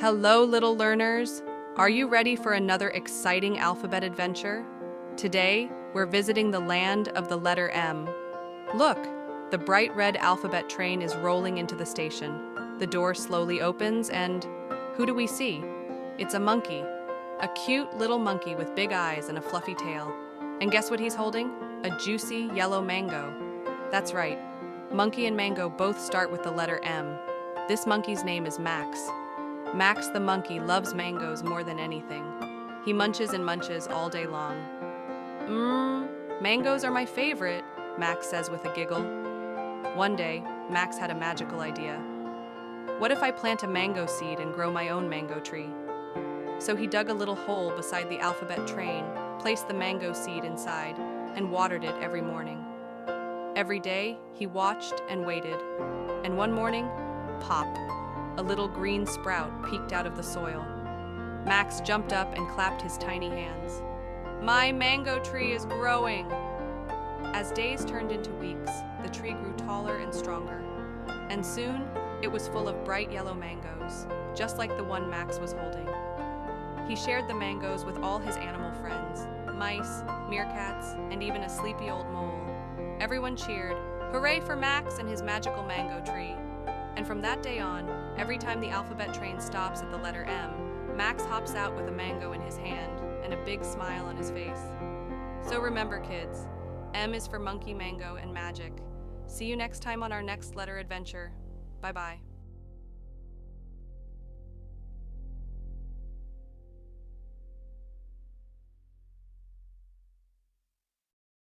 Hello, little learners. Are you ready for another exciting alphabet adventure? Today, we're visiting the land of the letter M. Look, the bright red alphabet train is rolling into the station. The door slowly opens and who do we see? It's a monkey. A cute little monkey with big eyes and a fluffy tail. And guess what he's holding? A juicy yellow mango. That's right. Monkey and mango both start with the letter M. This monkey's name is Max. Max the monkey loves mangoes more than anything. He munches and munches all day long. Mangoes are my favorite, Max says with a giggle. One day, Max had a magical idea. What if I plant a mango seed and grow my own mango tree? So he dug a little hole beside the alphabet train, placed the mango seed inside, and watered it every morning. Every day, he watched and waited. And one morning, pop! A little green sprout peeked out of the soil. Max jumped up and clapped his tiny hands. My mango tree is growing! As days turned into weeks, the tree grew taller and stronger. And soon, it was full of bright yellow mangoes, just like the one Max was holding. He shared the mangoes with all his animal friends, mice, meerkats, and even a sleepy old mole. Everyone cheered, hooray for Max and his magical mango tree. And from that day on, every time the alphabet train stops at the letter M, Max hops out with a mango in his hand and a big smile on his face. So remember, kids, M is for monkey, mango, and magic. See you next time on our next letter adventure. Bye-bye.